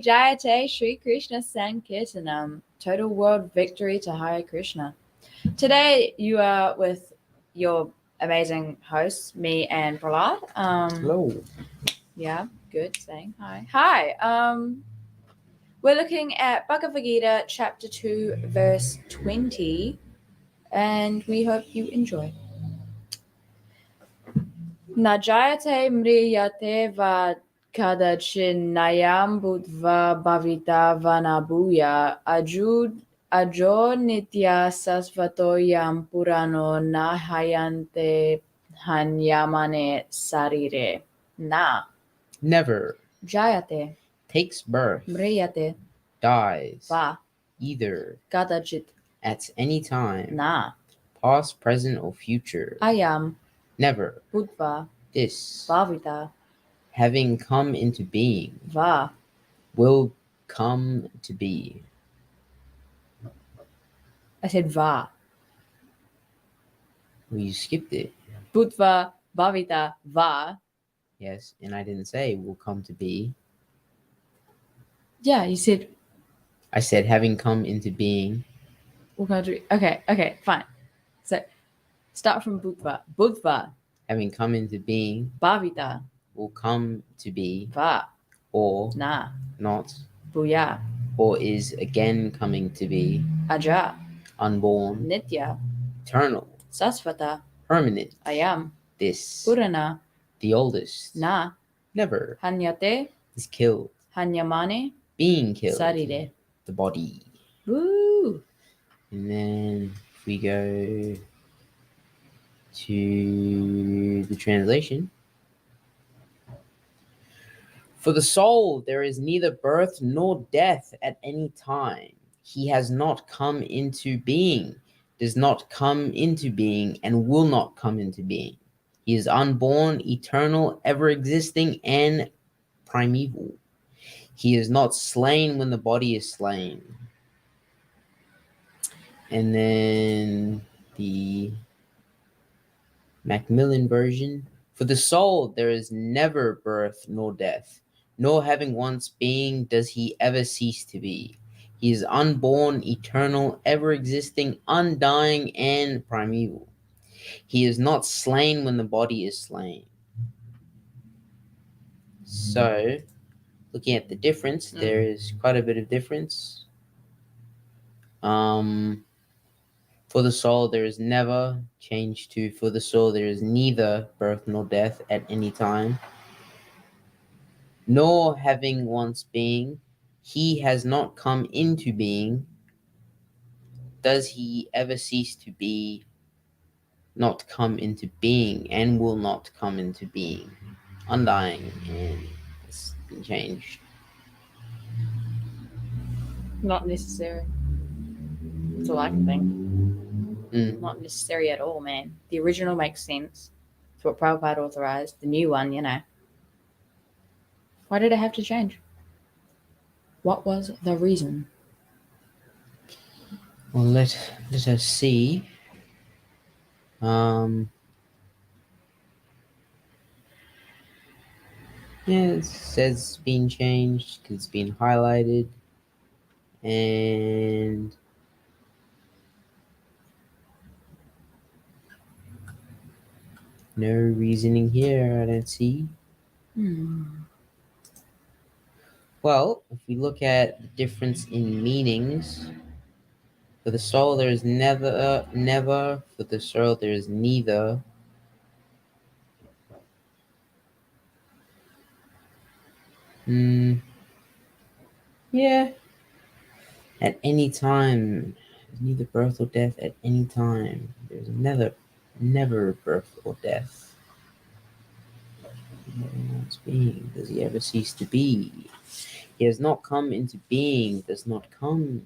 jāyate Shri Krishna Sankirtanam. Total world victory to Hare Krishna. Today you are with your amazing hosts, me and Prahlad. Hello. Yeah, good. Saying hi. Hi. We're looking at Bhagavad-gita chapter 2, verse 20, and we hope you enjoy. Na jāyate mriyate va kadācin nāyaṁ bhūtvā bhavitā va na bhūyaḥ ajo nityaḥ śāśvato yam purāṇo na hanyate hanyamāne śarīre. Na Never jāyate takes birth, mriyate dies, va either kadācit at any time, na past, present, or future. ayam Never. bhūtvā This, bhavitā having come into being, va. will come to be. I said va. Well, you skipped it. Bhūtvā bhavitā va. Yes, and I didn't say will come to be. Yeah, you said I said having come into being. we're going to. Okay, fine. So start from bhūtvā. Bhūtvā Having come into being bhavitā will come to be, va or na not, bhūyaḥ or is again coming to be, ajaḥ unborn, nityaḥ eternal, śāśvataḥ permanent. ayam This, purāṇaḥ the oldest, na never hanyate is killed, hanyamāne being killed, śarīre. the body. Woo! And then if we go to the translation, for the soul there is neither birth nor death at any time. He has not come into being, does not come into being, and will not come into being. He is unborn, eternal, ever existing, and primeval. He is not slain when the body is slain. And then the Macmillan version, for the soul there is never birth nor death, nor having once being does he ever cease to be. He is unborn, eternal, ever existing, undying, and primeval. He is not slain when the body is slain. So, looking at the difference, there is quite a bit of difference. For the soul there is never, change to for the soul there is neither birth nor death at any time, nor having once being, he has not come into being, does he ever cease to be, not come into being, and will not come into being. Undying, and it's been changed. Not necessary. That's all I can think. Not necessary at all, man. The original makes sense. It's what Prabhupada authorized. The new one, Why did it have to change? What was the reason? Well, let us see. Yeah, it says it's been changed because it's been highlighted, and no reasoning here, I don't see. Well, if we look at the difference in meanings, for the soul there is never, for the soul there is neither. Yeah. At any time, neither birth or death at any time. There's never birth or death. Never being. Does he ever cease to be? He has not come into being, does not come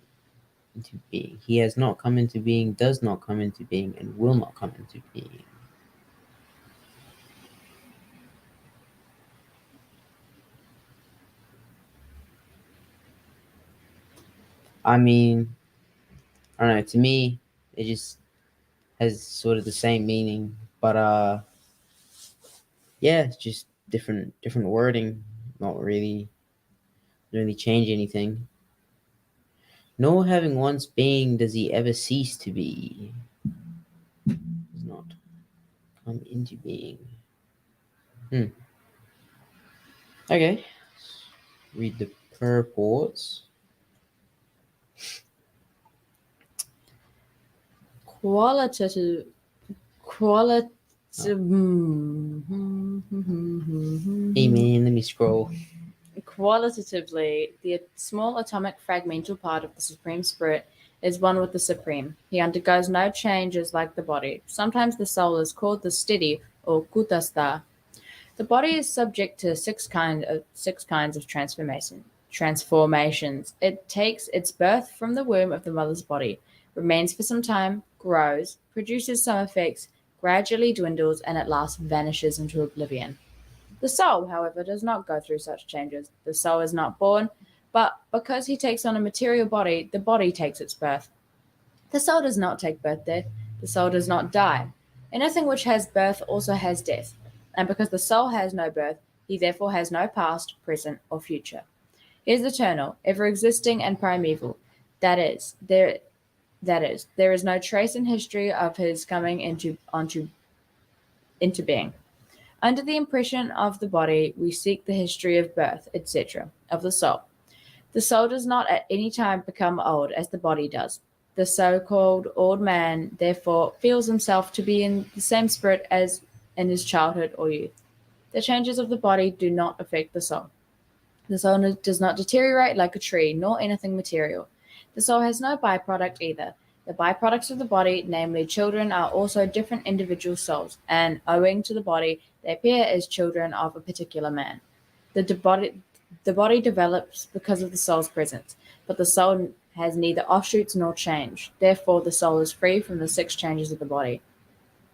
into being. He has not come into being, does not come into being, and will not come into being. I mean, I don't know, to me, it just has sort of the same meaning, but yeah, it's just different wording, not really Doesn't really change anything. Nor having once being does he ever cease to be. Does not come into being. Okay. Read the purports. Qualitative. Hey man, let me scroll. Qualitatively, the small atomic fragmental part of the Supreme Spirit is one with the Supreme. He undergoes no changes like the body. Sometimes the soul is called the steady or kutastha. The body is subject to six kinds of transformations. It takes its birth from the womb of the mother's body, remains for some time, grows, produces some effects, gradually dwindles, and at last vanishes into oblivion. The soul, however, does not go through such changes. The soul is not born, but because he takes on a material body, the body takes its birth. The soul does not take birth there. The soul does not die. Anything which has birth also has death. And because the soul has no birth, he therefore has no past, present, or future. He is eternal, ever existing, and primeval. That is, there is no trace in history of his coming into being. Under the impression of the body, we seek the history of birth, etc., of the soul. The soul does not at any time become old as the body does. The so-called old man, therefore, feels himself to be in the same spirit as in his childhood or youth. The changes of the body do not affect the soul. The soul does not deteriorate like a tree, nor anything material. The soul has no byproduct either. The byproducts of the body, namely children, are also different individual souls, and owing to the body, they appear as children of a particular man. The body develops because of the soul's presence, but the soul has neither offshoots nor change. Therefore, the soul is free from the six changes of the body.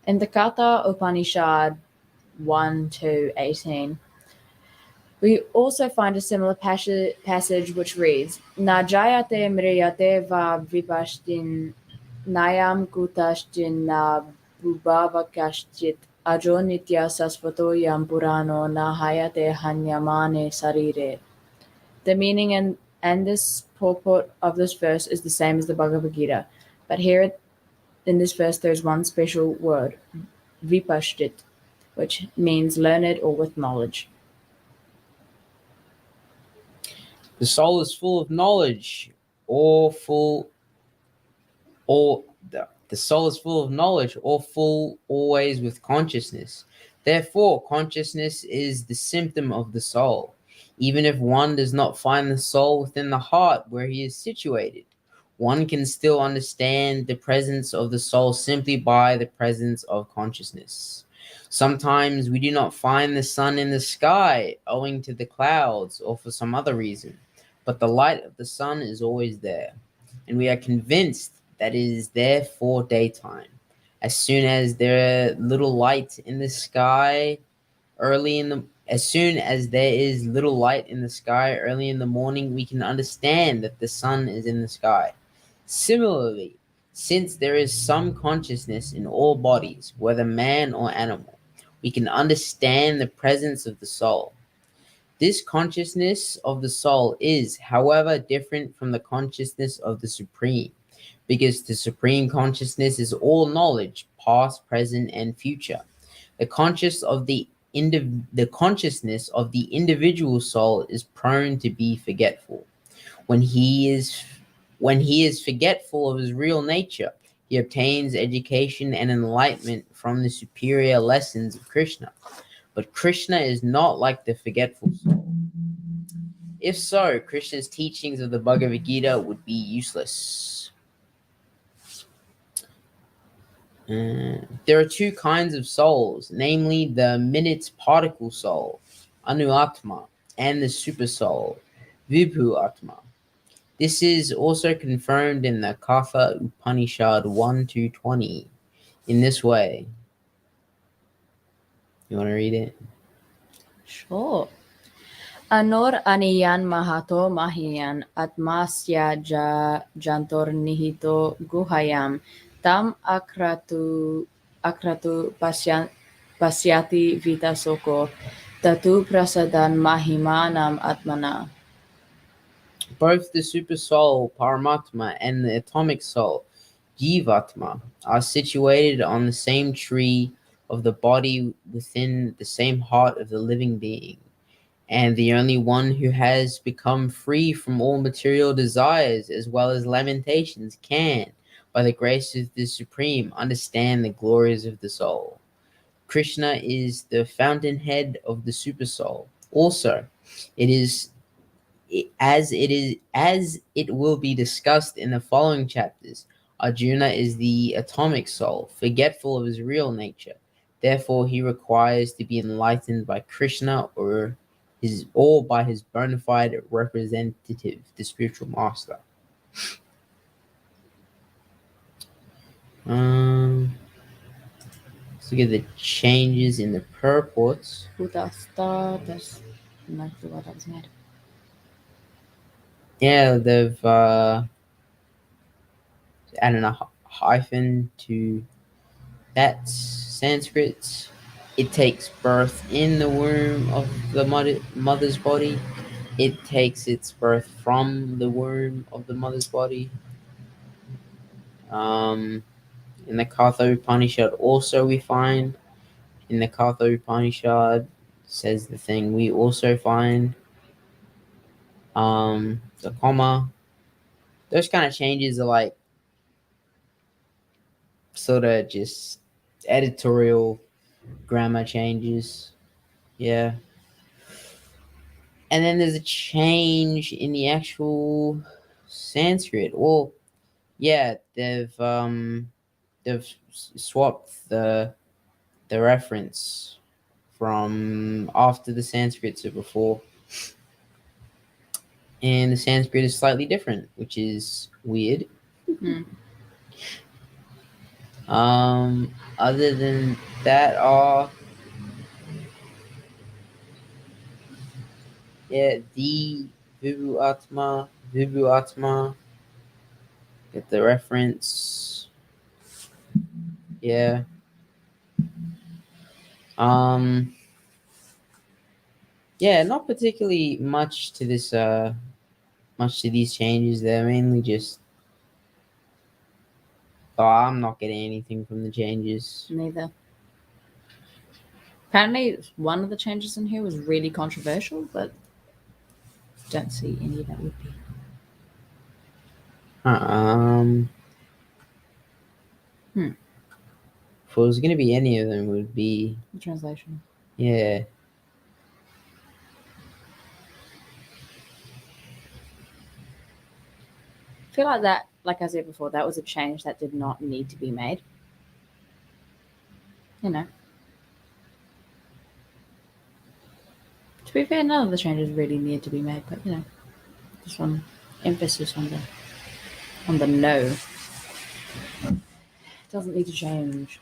In the Katha Upanishad 1-18, we also find a similar passage which reads, "Na jāyate mriyate va vipashtin nāyaṁ kutaścin na bhūtvā ajo nityaḥ śāśvato yam purāṇo na hanyate hanyamāne śarīre." The meaning and this purport of this verse is the same as the Bhagavad-gita, but here in this verse there is one special word, vipashtit, which means learned or with knowledge. The soul is full of knowledge, or the soul is full of knowledge, or full always with consciousness. Therefore, consciousness is the symptom of the soul, even if one does not find the soul within the heart where he is situated. One can still understand the presence of the soul simply by the presence of consciousness. Sometimes we do not find the sun in the sky owing to the clouds or for some other reason, but the light of the sun is always there, and we are convinced that it is there for daytime. As soon as there is little light in the sky early in the morning, we can understand that the sun is in the sky. Similarly, since there is some consciousness in all bodies, whether man or animal, we can understand the presence of the soul. This consciousness of the soul is, however, different from the consciousness of the Supreme, because the Supreme Consciousness is all knowledge, past, present, and future. The consciousness of the individual soul is prone to be forgetful. When he is forgetful of his real nature, he obtains education and enlightenment from the superior lessons of Krishna. But Krishna is not like the forgetful soul. If so, Krishna's teachings of the Bhagavad-gita would be useless. There are two kinds of souls, namely the minute particle soul, Anu-atma, and the super soul, Vibhu-atma. This is also confirmed in the Katha Upanishad 1-20 in this way. You want to read it? Sure. Anor aniyan mahato mahiyan atmasya jantor nihito guhayam tam akratu pasyati vita soko tatu prasadan mahimanam atmana. Both the super soul, Paramatma, and the atomic soul, Jivatma, are situated on the same tree of the body within the same heart of the living being. And the only one who has become free from all material desires as well as lamentations can, by the grace of the Supreme, understand the glories of the soul. Krishna is the fountainhead of the super soul. Also, it is as it will be discussed in the following chapters. Arjuna is the atomic soul, forgetful of his real nature. Therefore, he requires to be enlightened by Krishna or by his bona fide representative, the spiritual master. Let's look at the changes in the purports. That's not the word I was made. Yeah, they've added a hyphen to that Sanskrit. It takes birth in the womb of the mother's body. It takes its birth from the womb of the mother's body. In the Katha Upanishad also we find, in the Katha Upanishad says the thing we also find. The comma. Those kind of changes are like sort of just editorial grammar changes. Yeah. And then there's a change in the actual Sanskrit. Well, yeah, they've swapped the reference from after the Sanskrit to before. And the Sanskrit is slightly different, which is weird. Other than that, the Vibhu Atma, get the reference. Yeah. Yeah, not particularly much to this much to these changes. They're mainly just I'm not getting anything from the changes. Neither. Apparently, one of the changes in here was really controversial, but don't see any that would be. If it was gonna be any of them, it would be The translation. yeah. I feel like that, like I said before, that was a change that did not need to be made. You know. To be fair, none of the changes really need to be made, but you know, just one emphasis on the no. It doesn't need to change.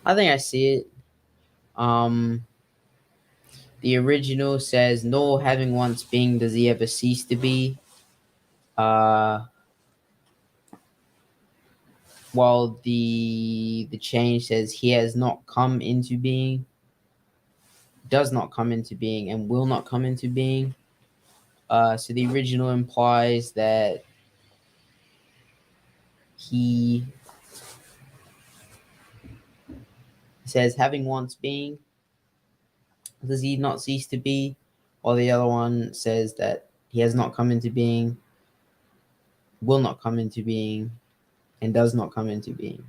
I think I see it. The original says, "Nor having once been, does he ever cease to be." While the change says, "He has not come into being, does not come into being, and will not come into being." So the original implies that he says, "Having once been, does he not cease to be?" While the other one says that he has not come into being, will not come into being, and does not come into being,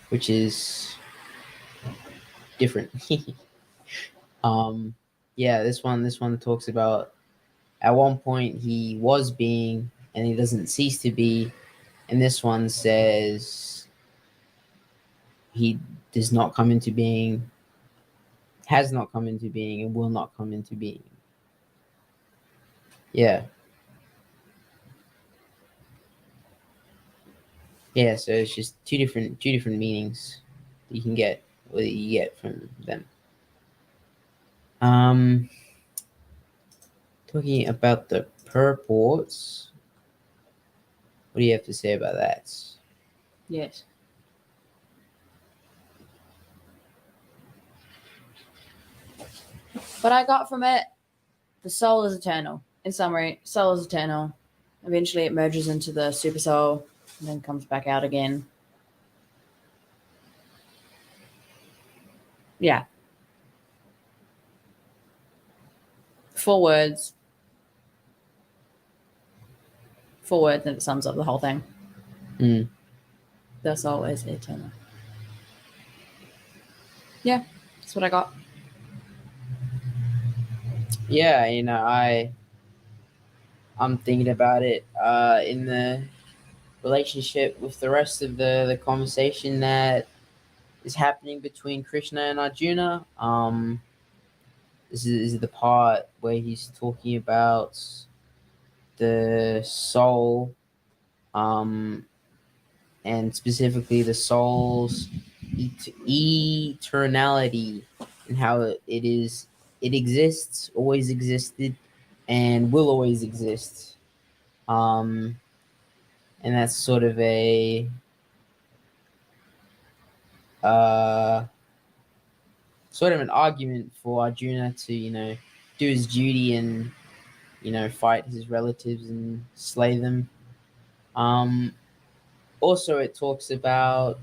which is different. Yeah, this one talks about at one point he was being and he doesn't cease to be, and this one says he does not come into being, has not come into being, and will not come into being. Yeah. Yeah, so it's just two different meanings that you can get, or that you get from them. Talking about the purports, what do you have to say about that? Yes. What I got from it, the soul is eternal. In summary, soul is eternal. Eventually it merges into the super soul and then comes back out again. Yeah. 4 words. 4 words and it sums up the whole thing. Mm. The soul is eternal. Yeah, that's what I got. Yeah, I'm thinking about it in the relationship with the rest of the conversation that is happening between Krishna and Arjuna. This is the part where he's talking about the soul, and specifically the soul's eternality, and how it exists, always existed, and will always exist. And that's sort of a sort of an argument for Arjuna to do his duty and fight his relatives and slay them. Also, it talks about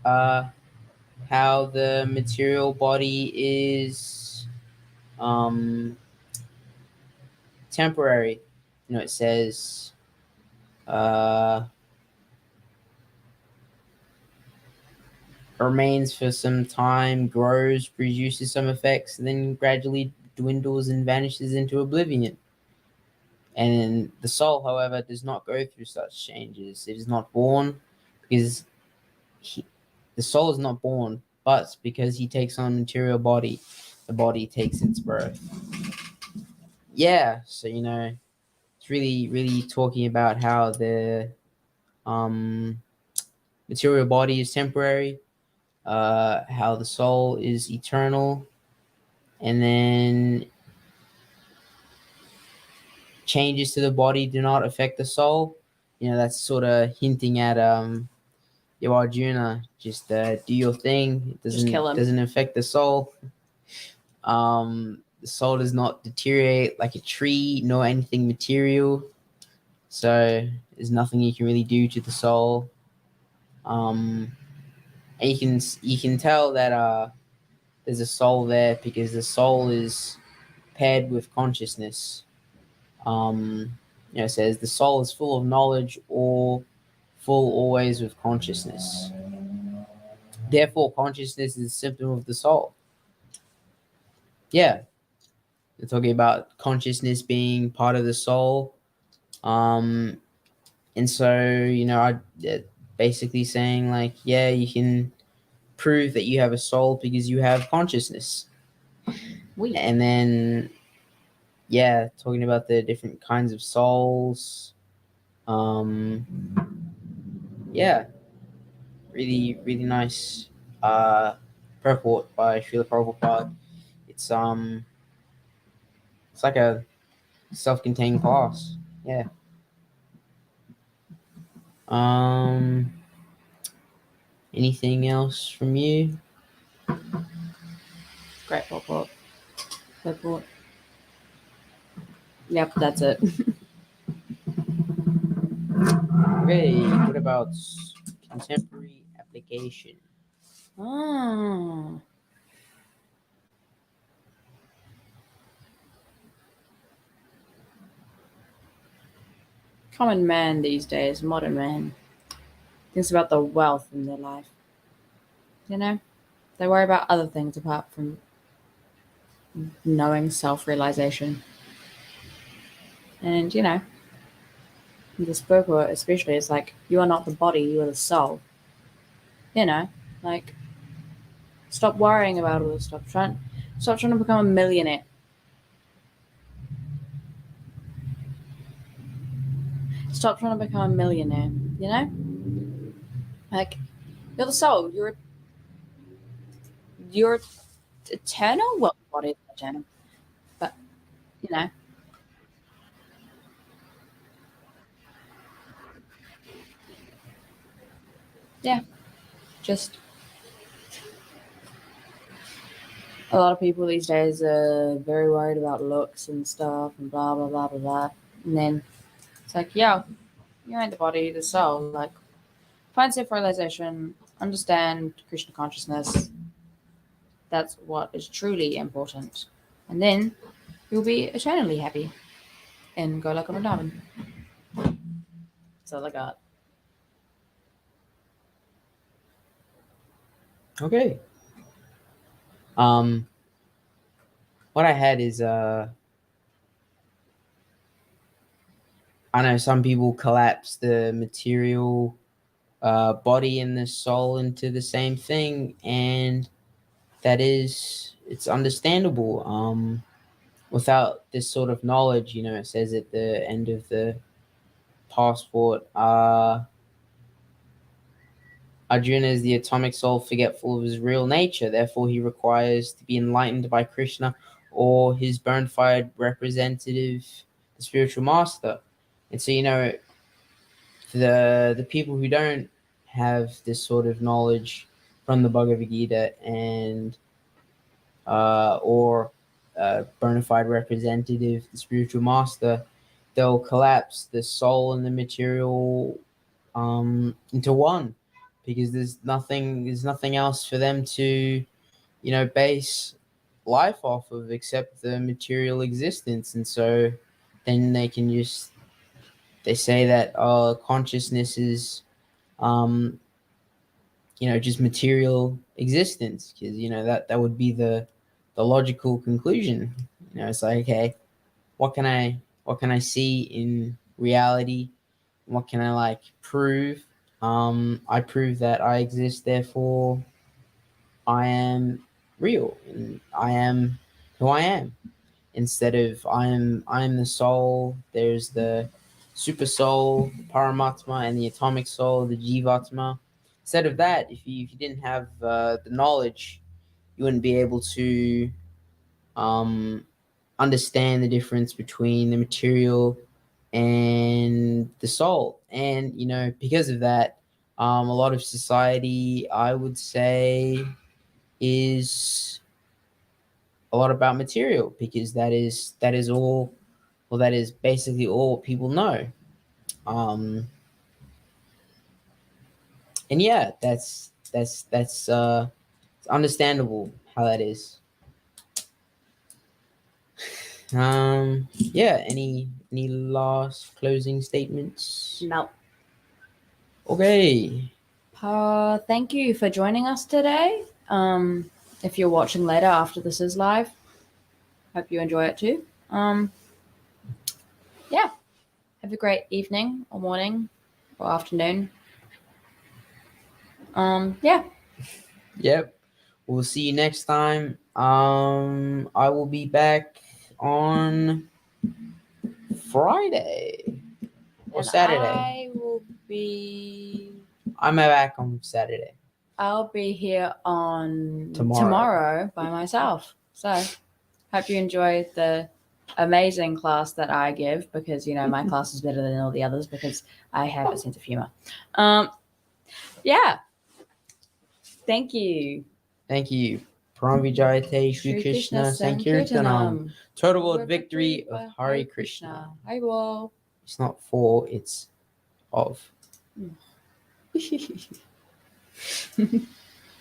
how the material body is temporary. It says remains for some time, grows, produces some effects, and then gradually dwindles and vanishes into oblivion. And the soul, however, does not go through such changes. It is not born because the soul is not born, but because he takes on material body, the body takes its birth. Yeah, so it's really, really talking about how the material body is temporary, how the soul is eternal, and then changes to the body do not affect the soul. That's sort of hinting at Arjuna, just do your thing. It Just kill him. doesn't affect the soul. The soul does not deteriorate like a tree nor anything material, so there's nothing you can really do to the soul. And you can tell that there's a soul there because the soul is paired with consciousness. It says the soul is full of knowledge or full always with consciousness. Therefore, consciousness is a symptom of the soul. Yeah, they're talking about consciousness being part of the soul. And so, I basically saying like, yeah, you can prove that you have a soul because you have consciousness. And then, yeah, talking about the different kinds of souls. Yeah, really, really nice purport by Srila Prabhupada. It's like a self-contained class. Yeah. Anything else from you? Great purport. Yep, that's it. Okay, what about contemporary application? Oh. Common man these days, modern man, thinks about the wealth in their life. They worry about other things apart from knowing self-realization. And in the spiritual especially, it's like, you are not the body, you are the soul. Like, stop worrying about all this stuff. Stop trying to become a millionaire. Stop trying to become a millionaire, Like, you're the soul. You're eternal. Well, what is eternal? But, Just a lot of people these days are very worried about looks and stuff and blah blah blah blah blah. And then it's like, yo, you ain't the body, the soul. Like, find self-realization, understand Krishna consciousness. That's what is truly important. And then you'll be eternally happy and go like a Vrindavan. That's all I got. Okay. What I had is I know some people collapse the material body and the soul into the same thing, and it's understandable. Without this sort of knowledge, it says at the end of the passport, Arjuna is the atomic soul forgetful of his real nature. Therefore, he requires to be enlightened by Krishna or his bona fide representative, the spiritual master. And so, the people who don't have this sort of knowledge from the Bhagavad Gita and or bona fide representative, the spiritual master, they'll collapse the soul and the material into one, because there's nothing else for them to base life off of except the material existence. And so then they say that consciousness is just material existence, because that would be the logical conclusion. It's like, okay, what can I see in reality? What can I prove? I prove that I exist, therefore I am real and I am who I am. Instead of I'm the soul, there's the super soul, the paramatma, and the atomic soul, the jivatma. Instead of that, if you didn't have the knowledge, you wouldn't be able to understand the difference between the material and the soul. And because of that, a lot of society, I would say, is a lot about material, because that is all, well, that is basically all people know. And yeah, that's it's understandable how that is. Yeah, any last closing statements? No. Okay. Thank you for joining us today. If you're watching later after this is live, hope you enjoy it too. Yeah. Have a great evening or morning or afternoon. Yeah. Yep. We'll see you next time. I will be back on Friday or And Saturday. I will be. I'm back on Saturday. I'll be here on Tomorrow. by myself. So, hope you enjoy the amazing class that I give, because my class is better than all the others because I have a sense of humor. Yeah. Thank you. Thank you. Purāṇo jāyate Shri Krishna Sankirtanam. Total world victory of Hare Krishna. I will. It's not for, it's of.